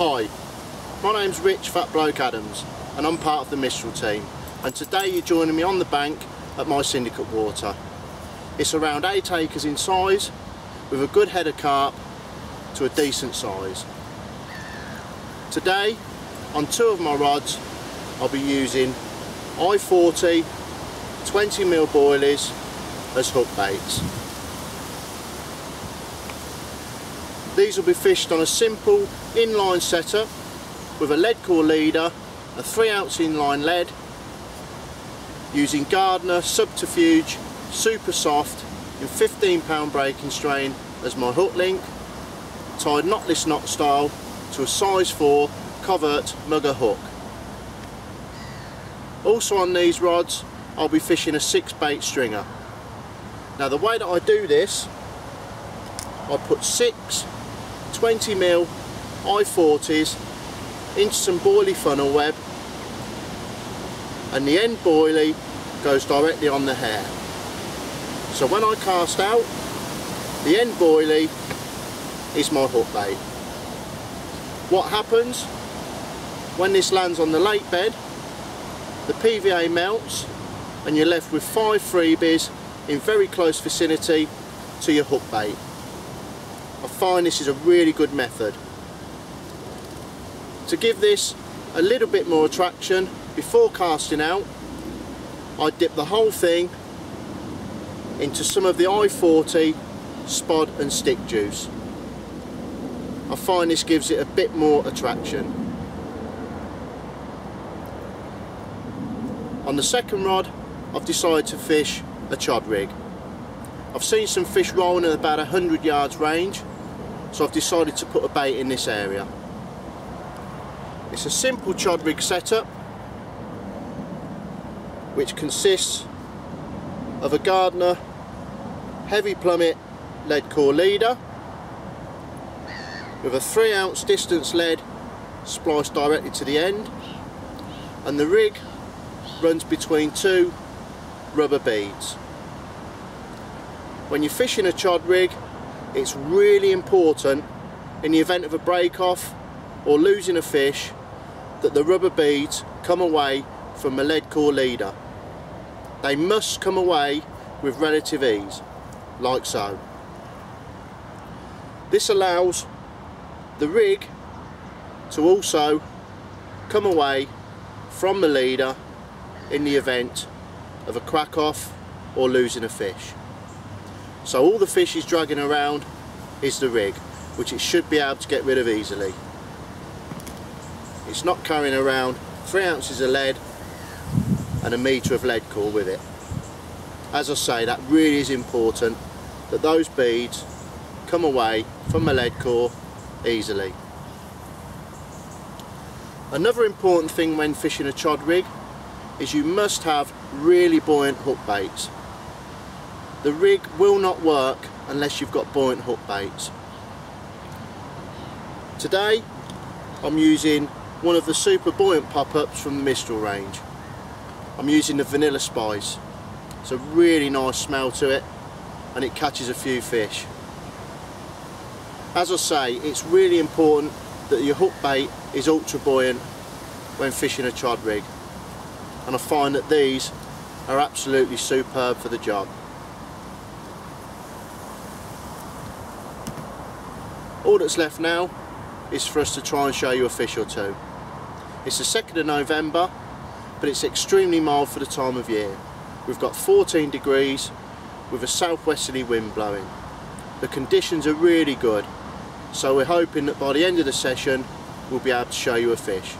Hi, my name's Rich Fatbloke Adams and I'm part of the Mistral team, and today you're joining me on the bank at my syndicate water. It's around 8 acres in size with a good head of carp to a decent size. Today on two of my rods I'll be using I-40 20mm boilies as hook baits. These will be fished on a simple inline setup with a lead core leader, a 3-ounce inline lead, using Gardner Subterfuge Super Soft in 15-pound breaking strain as my hook link, tied knotless knot style to a size 4 covert mugger hook. Also on these rods I'll be fishing a 6-bait stringer. Now the way that I do this, I put 6 20mm I-40s into some boilie funnel web, and the end boilie goes directly on the hair. So when I cast out, the end boilie is my hook bait. What happens when this lands on the lake bed? The PVA melts and you're left with 5 freebies in very close vicinity to your hook bait. I find this is a really good method. To give this a little bit more attraction, before casting out, I dip the whole thing into some of the I-40 spod and stick juice. I find this gives it a bit more attraction. On the second rod I've decided to fish a chod rig. I've seen some fish rolling at about 100 yards range, so I've decided to put a bait in this area. It's a simple chod rig setup which consists of a Gardner heavy plummet lead core leader with a 3-ounce distance lead spliced directly to the end, and the rig runs between 2 rubber beads. When you're fishing a chod rig, it's really important, in the event of a break off or losing a fish, that the rubber beads come away from the lead core leader. They must come away with relative ease, like so. This allows the rig to also come away from the leader in the event of a crack off or losing a fish. So all the fish is dragging around is the rig, which it should be able to get rid of easily. It's not carrying around 3 ounces of lead and a metre of lead core with it. As I say, that really is important, that those beads come away from the lead core easily. Another important thing when fishing a chod rig is you must have really buoyant hook baits. The rig will not work unless you've got buoyant hook baits. Today I'm using one of the super buoyant pop-ups from the Mistral range. I'm using the Vanilla Spice. It's a really nice smell to it and it catches a few fish. As I say, it's really important that your hook bait is ultra buoyant when fishing a chod rig, and I find that these are absolutely superb for the job. All that's left now is for us to try and show you a fish or two. It's the 2nd of November, but it's extremely mild for the time of year. We've got 14 degrees with a southwesterly wind blowing. The conditions are really good, so we're hoping that by the end of the session we'll be able to show you a fish.